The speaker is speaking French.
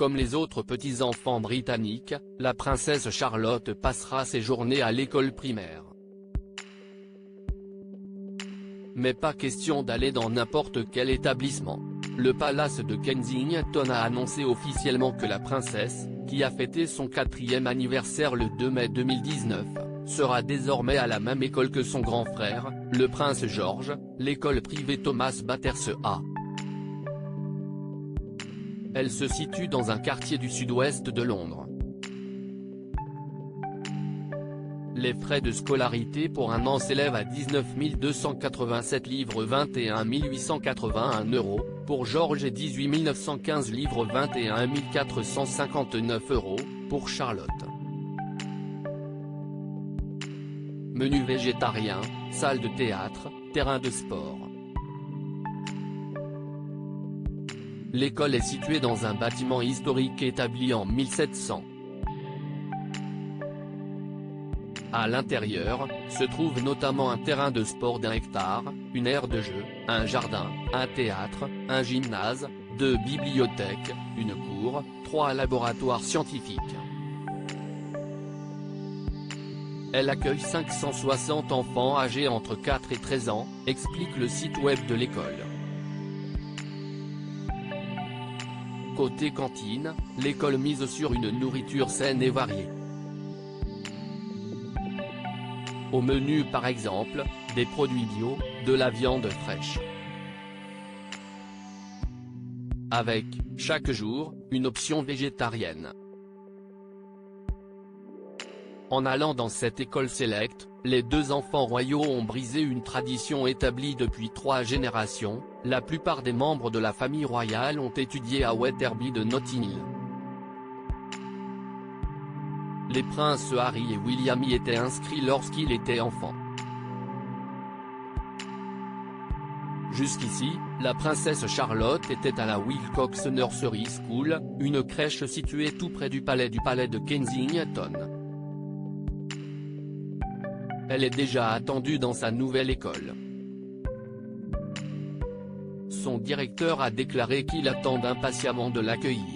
Comme les autres petits-enfants britanniques, la princesse Charlotte passera ses journées à l'école primaire. Mais pas question d'aller dans n'importe quel établissement. Le palace de Kensington a annoncé officiellement que la princesse, qui a fêté son 4e anniversaire le 2 mai 2019, sera désormais à la même école que son grand frère, le prince George, l'école privée Thomas Bathurst A. Elle se situe dans un quartier du sud-ouest de Londres. Les frais de scolarité pour un an s'élèvent à 19 287 livres 21 881 €, pour George et 18 915 livres 21 459 € pour Charlotte. Menu végétarien, salle de théâtre, terrain de sport. L'école est située dans un bâtiment historique établi en 1700. À l'intérieur, se trouve notamment un terrain de sport d'1 hectare, une aire de jeu, un jardin, un théâtre, un gymnase, 2 bibliothèques, une cour, 3 laboratoires scientifiques. Elle accueille 560 enfants âgés entre 4 et 13 ans, explique le site web de l'école. Côté cantine, l'école mise sur une nourriture saine et variée. Au menu par exemple, des produits bio, de la viande fraîche. Avec, chaque jour, une option végétarienne. En allant dans cette école select, les 2 enfants royaux ont brisé une tradition établie depuis 3 générations, la plupart des membres de la famille royale ont étudié à Wetherby de Notting Hill. Les princes Harry et William y étaient inscrits lorsqu'ils étaient enfants. Jusqu'ici, la princesse Charlotte était à la Wilcox Nursery School, une crèche située tout près du palais de Kensington. Elle est déjà attendue dans sa nouvelle école. Son directeur a déclaré qu'il attend impatiemment de l'accueillir.